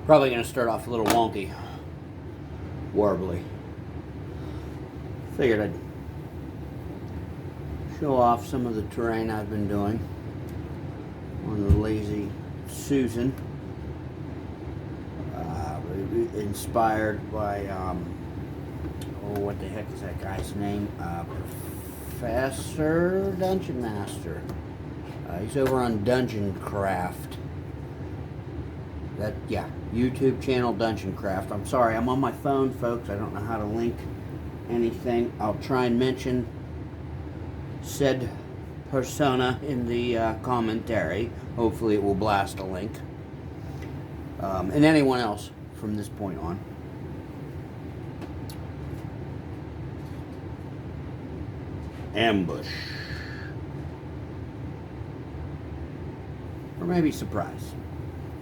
Probably going to start off a little wonky, warbly. Figured I'd show off some of the terrain I've been doing on the Lazy Susan. Inspired by, what the heck is that guy's name? Professor Dungeon Master. He's over on Dungeon Craft. YouTube channel Dungeon Craft. I'm sorry, I'm on my phone, folks. I don't know how to link anything. I'll try and mention said persona in the commentary. Hopefully it will blast a link. And anyone else from this point on. Ambush. Or maybe surprise.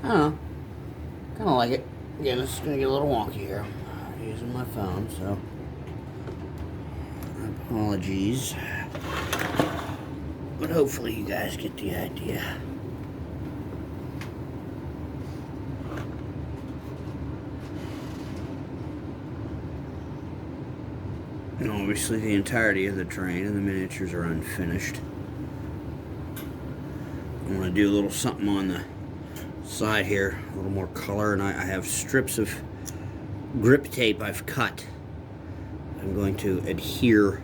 I don't know. Kind of like it. Again, this is going to get a little wonky here. I'm using my phone, so apologies. But hopefully you guys get the idea. And obviously the entirety of the terrain and the miniatures are unfinished. I want to do a little something on the side here, a little more color, and I have strips of grip tape I've cut. I'm going to adhere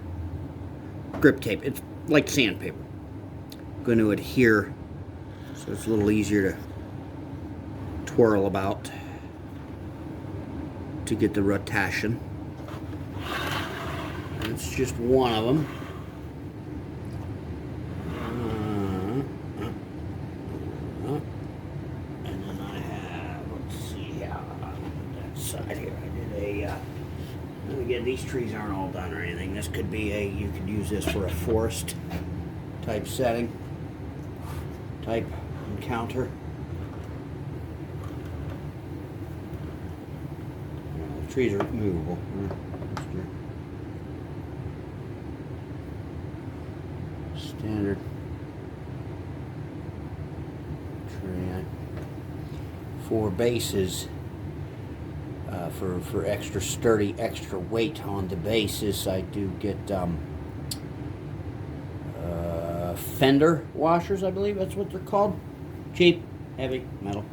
grip tape. It's like sandpaper. I'm going to adhere so it's a little easier to twirl about to get the rotation. And it's just one of them. Side here, I did a, and again, these trees aren't all done or anything. This could be you could use this for a forest type setting, type encounter. The trees are movable. Standard tree. For bases. For extra sturdy, extra weight on the bases, I do get fender washers, I believe that's what they're called. Cheap, heavy, metal.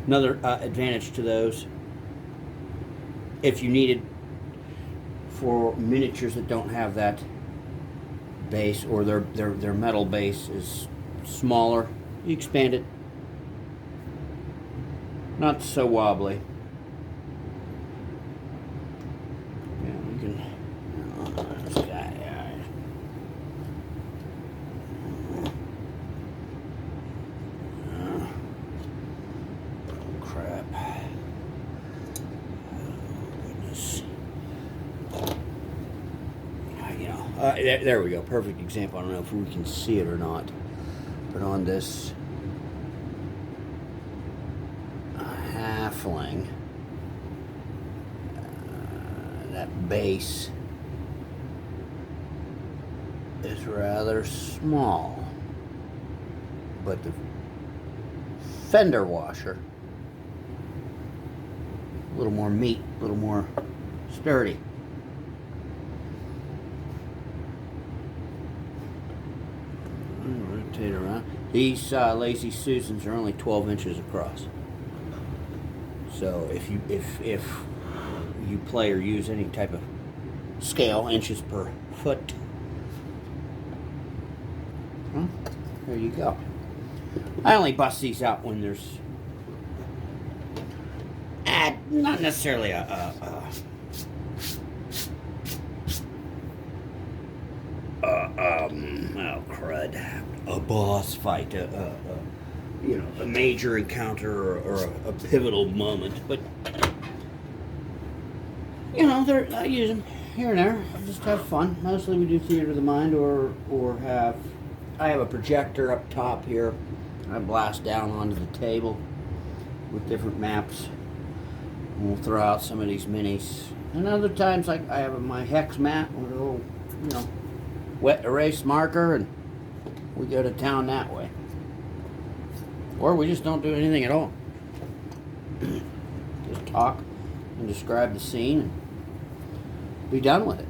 Another advantage to those, if you needed for miniatures that don't have that base, or their metal base is smaller, you expand it. Not so wobbly. There we go. Perfect example. I don't know if we can see it or not, but on this halfling, that base is rather small, but the fender washer, a little more meat, a little more sturdy. Rotate around. These Lazy Susans are only 12 inches across. So if you play or use any type of scale, inches per foot, well, there you go. I only bust these out when there's not necessarily a boss fight, a major encounter or a pivotal moment, but I use them here and there. I just have fun. Mostly we do theater of the mind, or I have a projector up top here. I blast down onto the table with different maps. And we'll throw out some of these minis. And other times, I have my hex map with a little, wet erase marker, and we go to town that way. Or we just don't do anything at all. talk and describe the scene and be done with it.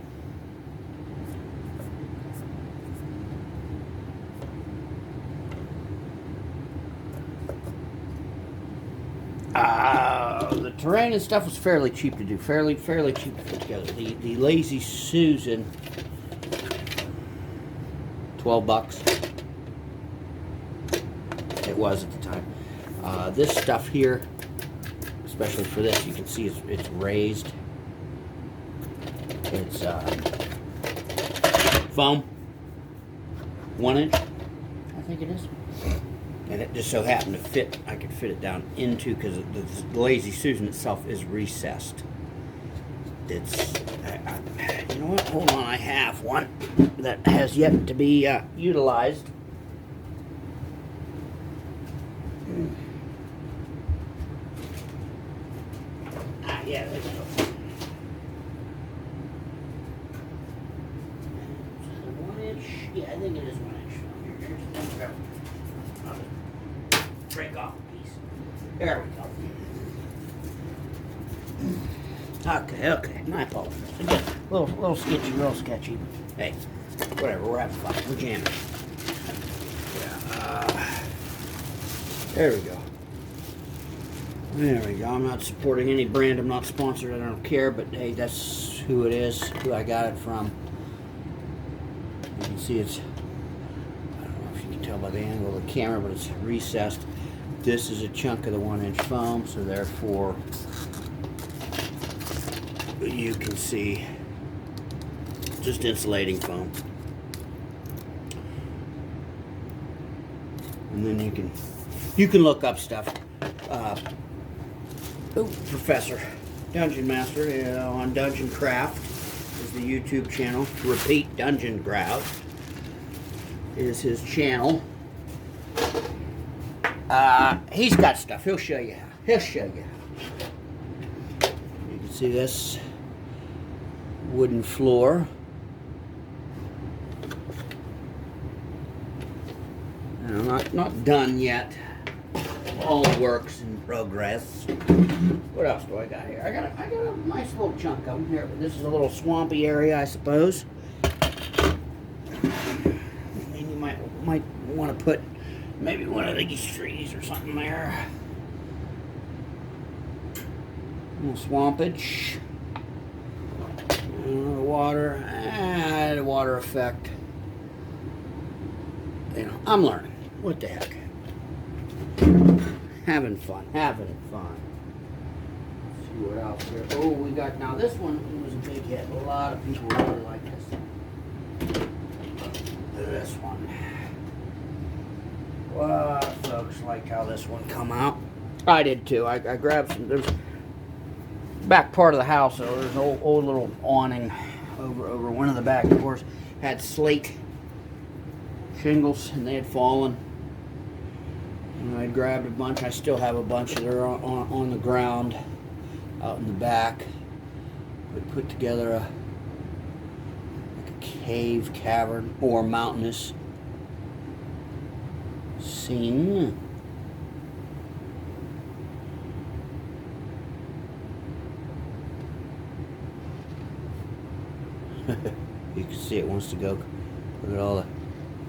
The terrain and stuff was fairly cheap to do, fairly cheap to put together. The Lazy Susan, $12. It was at the time. This stuff here, especially for this, you can see it's raised. It's foam, 1 inch, I think it is. And it just so happened to fit, I could fit it down into, because the Lazy Susan itself is recessed. It's, you know what, hold on, I have one that has yet to be utilized. Yeah, there we go. 1 inch, yeah, I think it is 1 inch. Here, I'll just break off a piece. There we go. Okay, my apologies. Again, little sketchy, real sketchy. Hey, whatever, we're having fun. We're jamming. Yeah, there we go. There we go. I'm not supporting any brand. I'm not sponsored. I don't care. But hey, that's who it is, who I got it from. You can see it's, I don't know if you can tell by the angle of the camera, but it's recessed. This is a chunk of the 1 inch foam, so therefore you can see just insulating foam. And then you can look up stuff. Professor Dungeon Master on Dungeon Craft is the YouTube channel. Repeat Dungeon Craft is his channel. He's got stuff. He'll show you how. You can see this wooden floor. Not done yet. All works in progress. What else do I got here? I got a nice little chunk of them here. This is a little swampy area, I suppose. And you might want to put maybe one of these trees or something there. A little swampage. Water. The water effect. You know, I'm learning. What the heck? Having fun. Let's see what else here. Oh, we got, now this one was a big hit. A lot of people really like this. This one. Well, folks liked how this one come out. I did too. I grabbed some, there's back part of the house, so there's an old little awning over one of the back doors. Had slate shingles and they had fallen. And I grabbed a bunch. I still have a bunch that are on the ground out in the back. We put together like a cave, cavern, or mountainous scene. You can see it wants to go. Look at all the.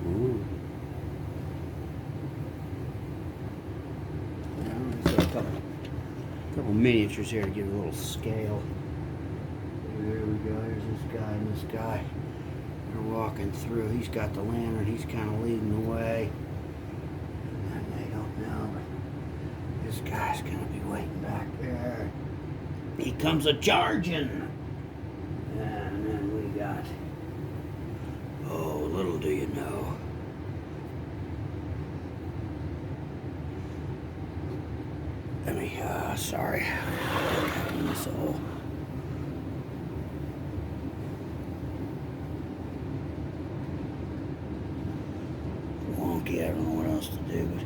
Ooh. Couple miniatures here to give it a little scale. There we go. Here's this guy and this guy. They're walking through. He's got the lantern. He's kind of leading the way. And they don't know, but this guy's gonna be waiting back there. He comes a charging. And then we got. Oh, little do you know. Sorry. So, wonky, I don't know what else to do, but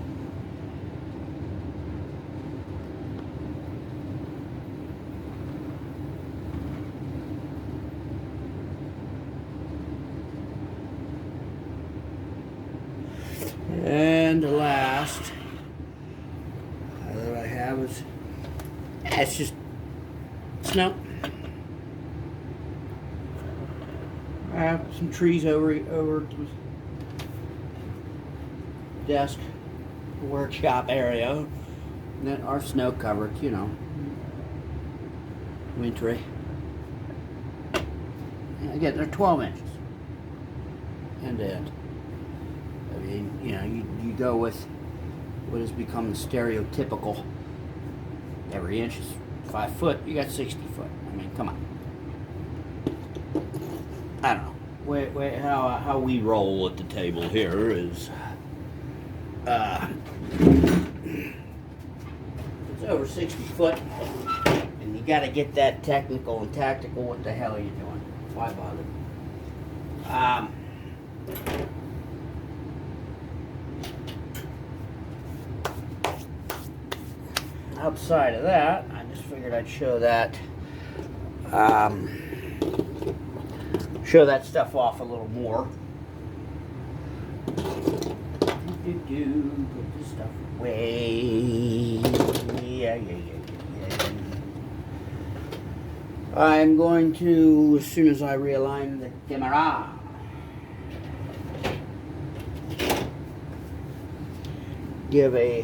and the last that I have is it's just snow. I have some trees over the desk, workshop area that are snow covered, you know, wintry. And again, they're 12 inches end to end. I mean, you know, you go with what has become the stereotypical every inch is 5 foot, you got 60 foot. I mean, come on. I don't know. How we roll at the table here is it's over 60 foot, and you got to get that technical and tactical. What the hell are you doing? Why bother? Outside of that, I just figured I'd show that stuff off a little more. Put this stuff away. Yeah. I'm going to, as soon as I realign the camera, give a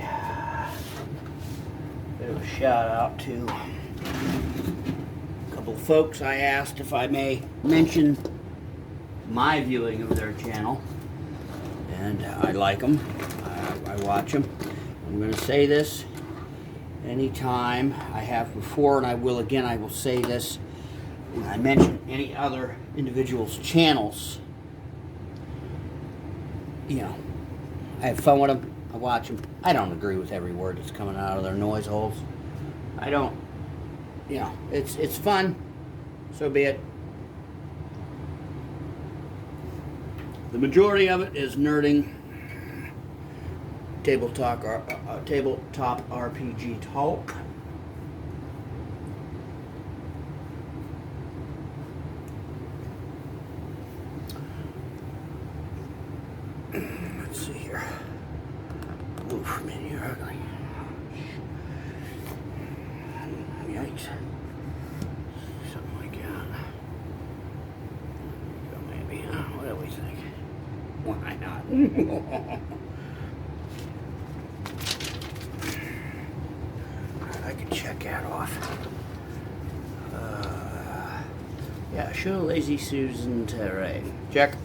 bit of a shout out to a couple of folks I asked if I may mention my viewing of their channel, and I like them. I watch them. I'm going to say this anytime I have before, and I will again. I will say this when I mention any other individual's channels. You know, I have fun with them. I watch them. I don't agree with every word that's coming out of their noise holes. I don't. You know, it's fun. So be it. The majority of it is nerding, tabletop RPG talk. Let's see here. Oof, man, you're ugly. Yikes. Something like that. Maybe. What do we think? Why not? I can check that off. Yeah, show Lazy Susan Terray. Check.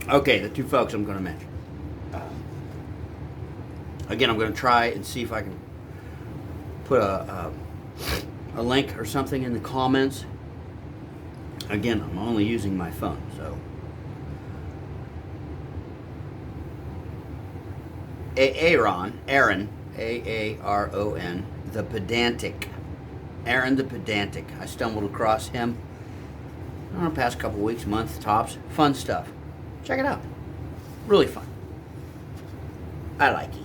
Okay, the two folks I'm going to mention. Again, I'm going to try and see if I can put a link or something in the comments. Again, I'm only using my phone, so. Aaron, A-A-R-O-N, the Pedantic. Aaron the Pedantic. I stumbled across him, I don't know, past couple weeks, month, tops. Fun stuff. Check it out. Really fun. I like it.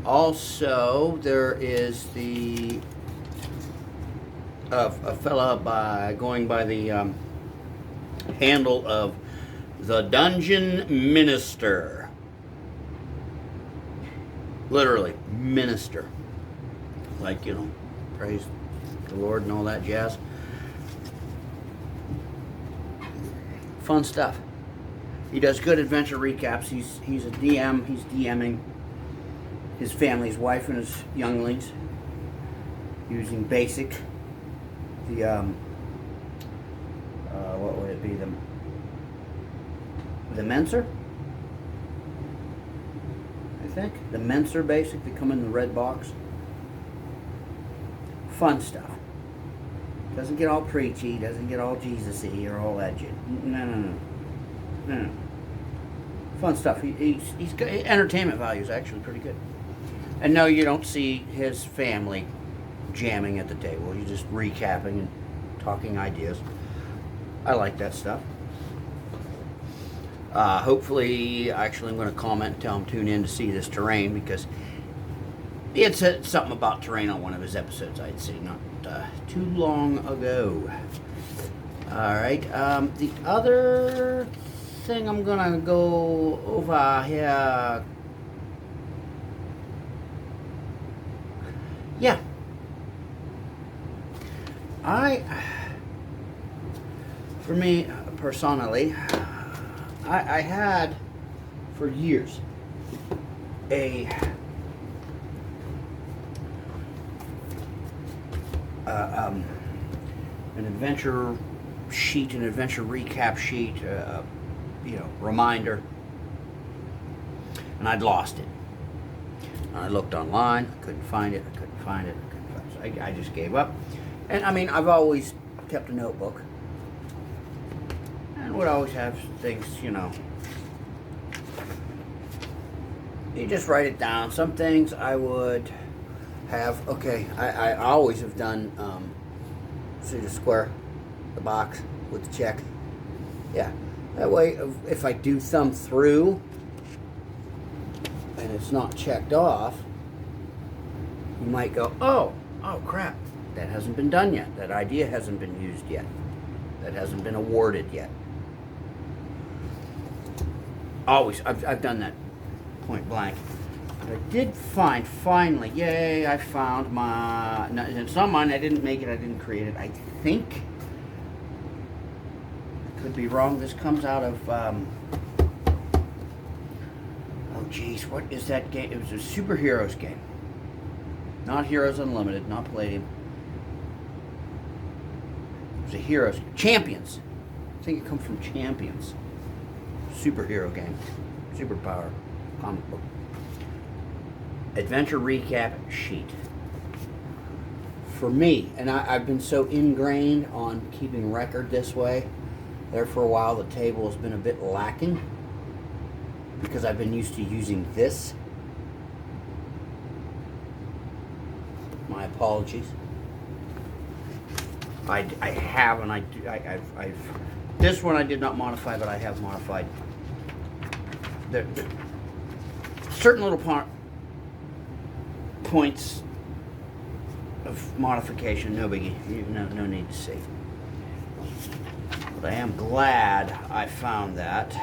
Also, there is the a fella going by the handle of the Dungeon Minister. Literally, minister. Like, you know, praise the Lord and all that jazz. Fun stuff. He does good adventure recaps. He's a DM. He's DMing his family, his wife and his younglings, using basic. What would it be? The Menser? I think. The Menser basic. They come in the red box. Fun stuff. Doesn't get all preachy, doesn't get all Jesus-y or all that shit. No. Fun stuff. He's got entertainment value is actually pretty good. And no, you don't see his family jamming at the table. You're just recapping and talking ideas. I like that stuff. Hopefully, actually, I'm going to comment and tell him tune in to see this terrain, because he had said something about terrain on one of his episodes I'd seen not too long ago. Alright, the other thing I'm going to go over here Yeah. For me personally, I had for years a an adventure sheet, an adventure recap sheet, reminder, and I'd lost it. And I looked online, couldn't find it, so I just gave up. And I mean, I've always kept a notebook, and would always have things, you just write it down. Some things I would have, I always have done, see the square, the box with the check. Yeah, that way if I do thumb through and it's not checked off, you might go, oh crap, that hasn't been done yet. That idea hasn't been used yet. That hasn't been awarded yet. Always, I've done that point blank. But I did find, finally, yay, I found my, no, it's not mine, I didn't make it, I didn't create it. I think, I could be wrong, this comes out of, oh geez, what is that game? It was a superheroes game. Not Heroes Unlimited, not Palladium. It was a Heroes, Champions. I think it comes from Champions. Superhero game, superpower comic book. Adventure recap sheet. For me, and I've been so ingrained on keeping record this way, there for a while the table has been a bit lacking because I've been used to using this. My apologies. I have, and I've this one I did not modify, but I have modified. The certain little points of modification, no biggie, no need to see. But I am glad I found that.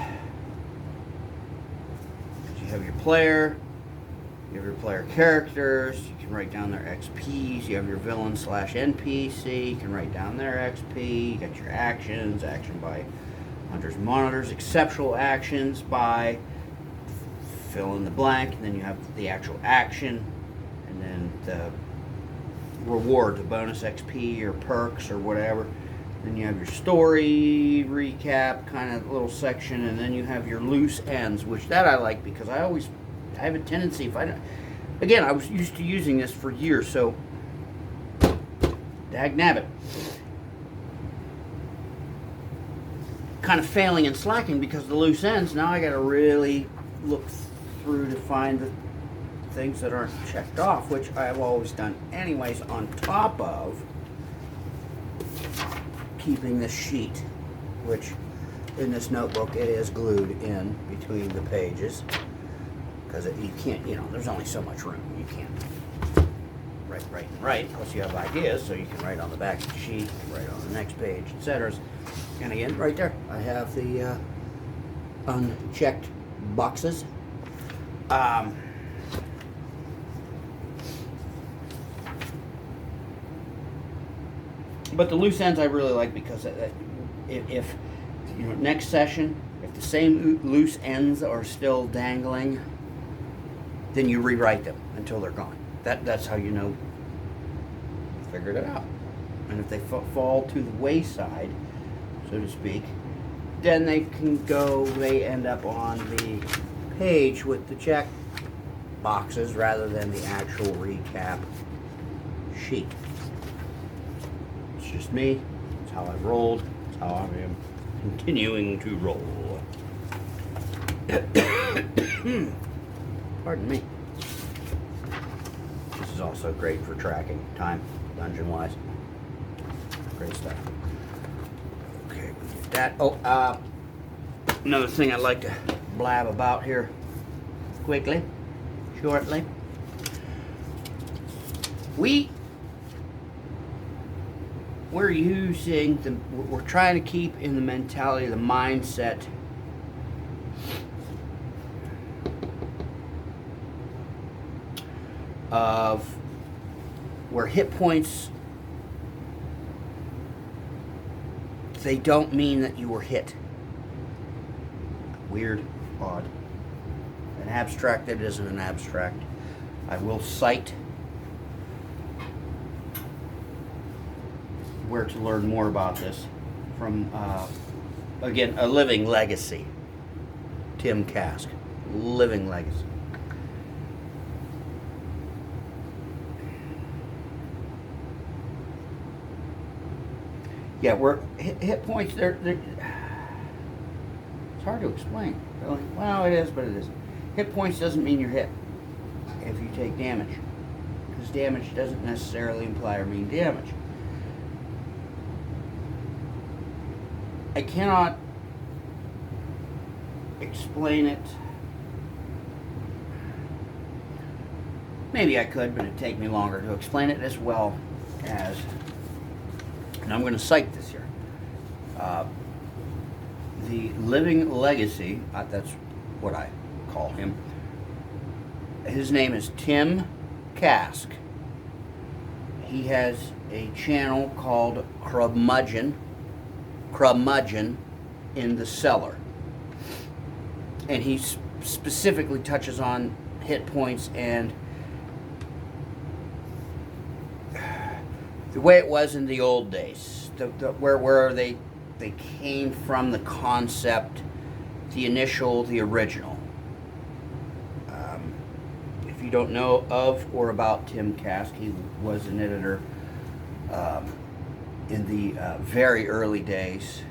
You have your player, you have your player characters, you can write down their XPs, you have your villain / NPC, you can write down their XP, you got your actions, action by hunters, monitors, exceptional actions by fill in the blank, and then you have the actual action, and then the reward, the bonus XP or perks or whatever. Then you have your story recap kind of little section, and then you have your loose ends, which that I like because I have a tendency, if I don't, again, I was used to using this for years, so dagnabbit. Kind of failing and slacking because of the loose ends. Now I got to really look through to find the things that aren't checked off, which I've always done anyways, on top of keeping the sheet, which in this notebook it is glued in between the pages because you can't, there's only so much room. You can't write, plus you have ideas, so you can write on the back of the sheet, write on the next page, etc. And again, right there, I have the unchecked boxes. But the loose ends I really like because if next session, if the same loose ends are still dangling, then you rewrite them until they're gone. That's how you figured it out. And if they fall to the wayside, so to speak, then they end up on the page with the check boxes rather than the actual recap sheet. It's just me. It's how I've rolled. It's how I am continuing to roll. Pardon me. This is also great for tracking time, dungeon-wise. Great stuff. Okay, we did that. Oh, another thing I'd like to blab about here quickly, shortly. We're trying to keep in the mentality, the mindset of where hit points, they don't mean that you were hit. Weird, odd. An abstract that isn't an abstract. I will cite where to learn more about this from, again, A Living Legacy. Tim Kask. Living Legacy. Yeah, we're hit points. They're it's hard to explain. Really. Well, it is, but it isn't. Hit points doesn't mean you're hit if you take damage, because damage doesn't necessarily imply or mean damage. I cannot explain it. Maybe I could, but it'd take me longer to explain it as well as. And I'm going to cite this here. The Living Legacy, that's what I call him. His name is Tim Kask. He has a channel called Curmudgeon in the Cellar. And he specifically touches on hit points and the way it was in the old days, where they came from, the concept, the initial, the original. If you don't know of or about Tim Kask, he was an editor in the very early days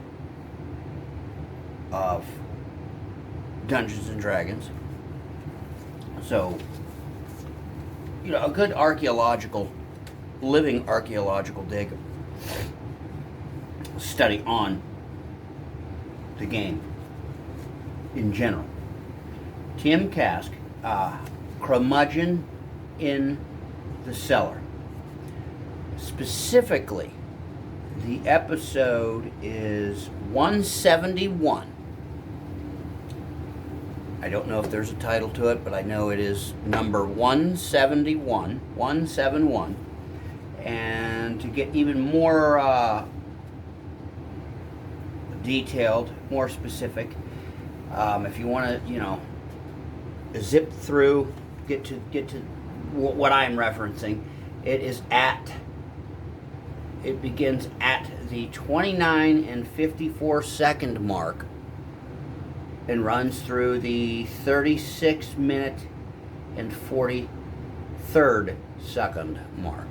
of Dungeons and Dragons. So, a good living archaeological dig study on the game in general. Tim Kask, Curmudgeon in the Cellar. Specifically, the episode is 171. I don't know if there's a title to it, but I know it is number 171. And to get even more detailed, more specific, if you want to, zip through, get to what I'm referencing, it begins at the 29 and 54 second mark and runs through the 36 minute and 43rd second mark.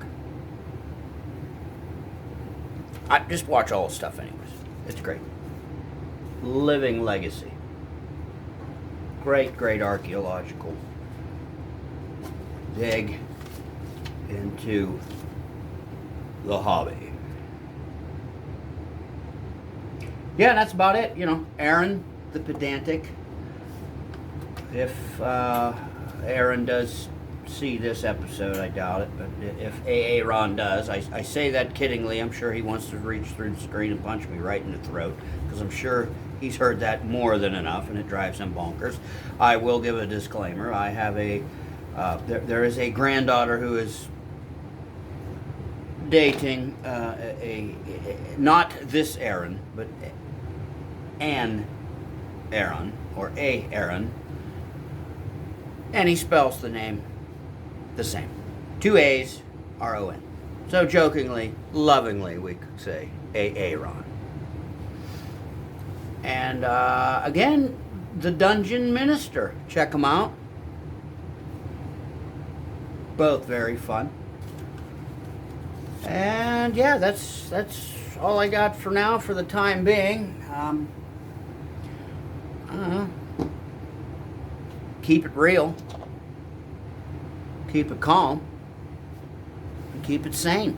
I just watch all the stuff anyways. It's great. Living Legacy. Great archaeological dig into the hobby. Yeah, that's about it. Aaron, the pedantic. If Aaron does see this episode, I doubt it, but if Aaron does, I say that kiddingly. I'm sure he wants to reach through the screen and punch me right in the throat, because I'm sure he's heard that more than enough, and it drives him bonkers. I will give a disclaimer. I have there is a granddaughter who is dating not this Aaron, but an Aaron, or a Aaron, and he spells the name the same. 2 A's, R-O-N. So jokingly, lovingly, we could say Aaron. And again, the Dungeon Minister. Check them out. Both very fun. And yeah, that's all I got for now, for the time being. Keep it real. Keep it calm. And keep it sane.